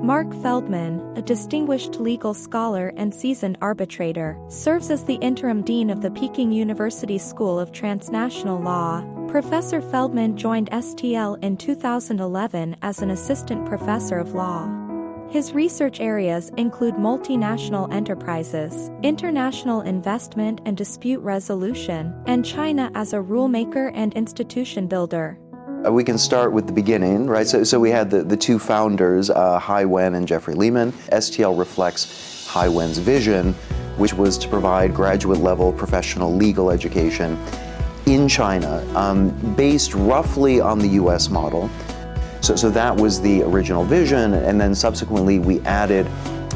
Mark Feldman, a distinguished legal scholar and seasoned arbitrator, serves as the interim dean of the Peking University School of Transnational Law. Professor Feldman joined STL in 2011 as an assistant professor of law. His research areas include multinational enterprises, international investment and dispute resolution, and China as a rulemaker and institution builder. We can start with the beginning, right? So we had the two founders, Hai Wen and Jeffrey Lehman. STL reflects Hai Wen's vision, which was to provide graduate-level professional legal education in China, based roughly on the US model. So that was the original vision, and then subsequently we added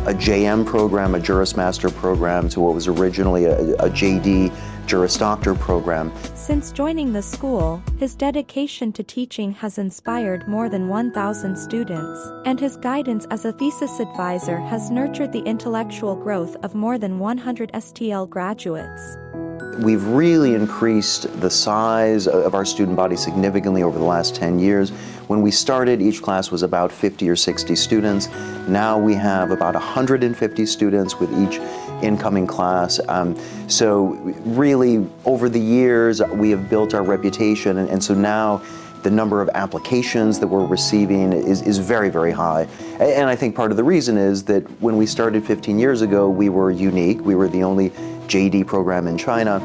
a JM program, a Juris Master program, to what was originally a JD Juris Doctor program. Since joining the school, his dedication to teaching has inspired more than 1,000 students, and his guidance as a thesis advisor has nurtured the intellectual growth of more than 100 STL graduates. We've really increased the size of our student body significantly over the last 10 years. When we started, each class was about 50 or 60 students. Now we have about 150 students with each incoming class. So really, over the years, we have built our reputation, and so now the number of applications that we're receiving is very, very high. And I think part of the reason is that when we started 15 years ago, we were unique. We were the only JD program in China.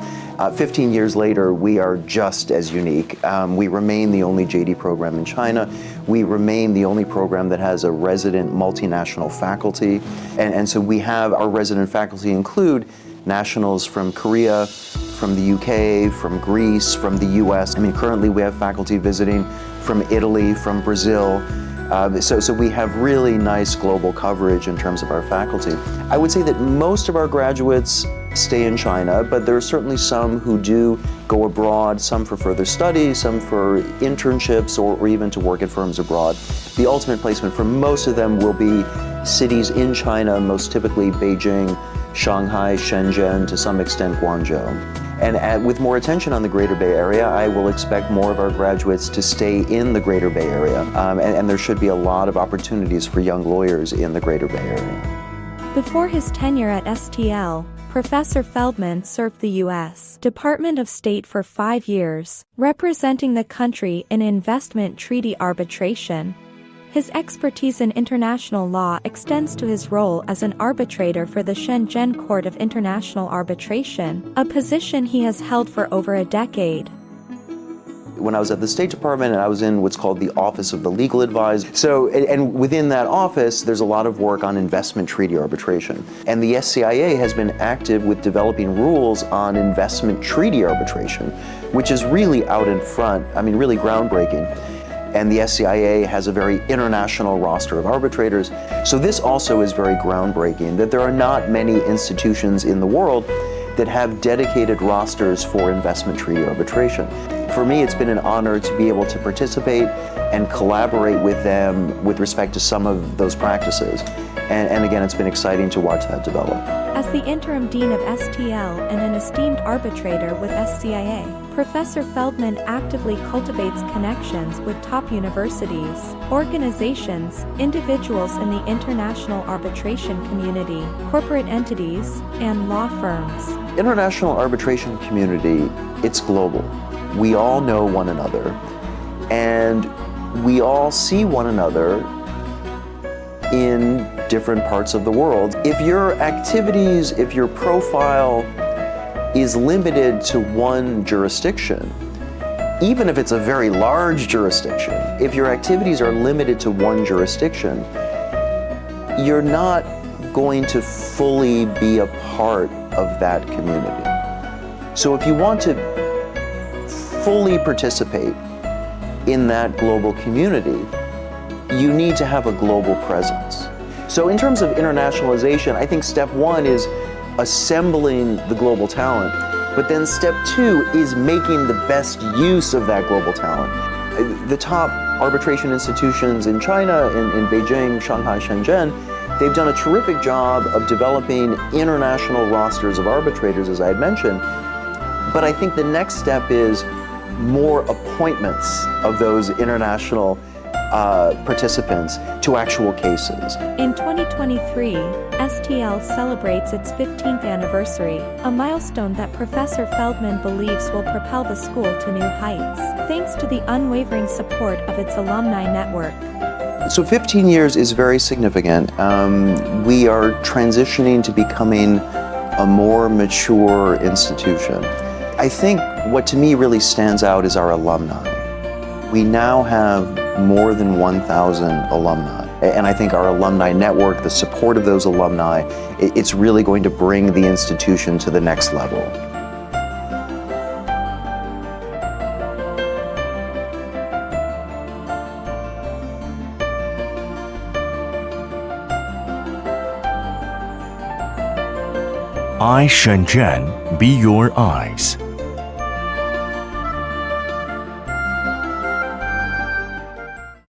15 years later, we are just as unique. We remain the only JD program in China. We remain the only program that has a resident multinational faculty. And so we have, our resident faculty include nationals from Korea, from the UK, from Greece, from the US. I mean, currently we have faculty visiting from Italy, from Brazil. So we have really nice global coverage in terms of our faculty. I would say that most of our graduates stay in China, but there are certainly some who do go abroad, some for further study, some for internships, or even to work at firms abroad. The ultimate placement for most of them will be cities in China, most typically Beijing, Shanghai, Shenzhen, to some extent Guangzhou. And with more attention on the Greater Bay Area, I will expect more of our graduates to stay in the Greater Bay Area. And there should be a lot of opportunities for young lawyers in the Greater Bay Area. Before his tenure at STL, Professor Feldman served the U.S. Department of State for 5 years, representing the country in investment treaty arbitration. His expertise in international law extends to his role as an arbitrator for the Shenzhen Court of International Arbitration, a position he has held for over a decade. When I was at the State Department, I was in what's called the Office of the Legal Advisor. So, and within that office, there's a lot of work on investment treaty arbitration. And the SCIA has been active with developing rules on investment treaty arbitration, which is really out in front, I mean, really groundbreaking. And the SCIA has a very international roster of arbitrators. So this also is very groundbreaking, that there are not many institutions in the world that have dedicated rosters for investment treaty arbitration. For me, it's been an honor to be able to participate and collaborate with them with respect to some of those practices. And again, it's been exciting to watch that develop. As the interim dean of STL and an esteemed arbitrator with SCIA, Professor Feldman actively cultivates connections with top universities, organizations, individuals in the international arbitration community, corporate entities, and law firms. International arbitration community, it's global. We all know one another, and we all see one another in different parts of the world. If your activities, if your profile is limited to one jurisdiction, even if it's a very large jurisdiction, if your activities are limited to one jurisdiction, you're not going to fully be a part of that community. So if you want to fully participate in that global community, you need to have a global presence. So in terms of internationalization, I think step one is assembling the global talent, but then step two is making the best use of that global talent. The top arbitration institutions in China, in Beijing, Shanghai, Shenzhen, they've done a terrific job of developing international rosters of arbitrators, as I had mentioned. But I think the next step is more appointments of those international participants to actual cases. In 2023, STL celebrates its 15th anniversary, a milestone that Professor Feldman believes will propel the school to new heights, thanks to the unwavering support of its alumni network. So 15 years is very significant. We are transitioning to becoming a more mature institution. I think what to me really stands out is our alumni. We now have more than 1,000 alumni. And I think our alumni network, the support of those alumni, it's really going to bring the institution to the next level. iShenzhen, be your eyes.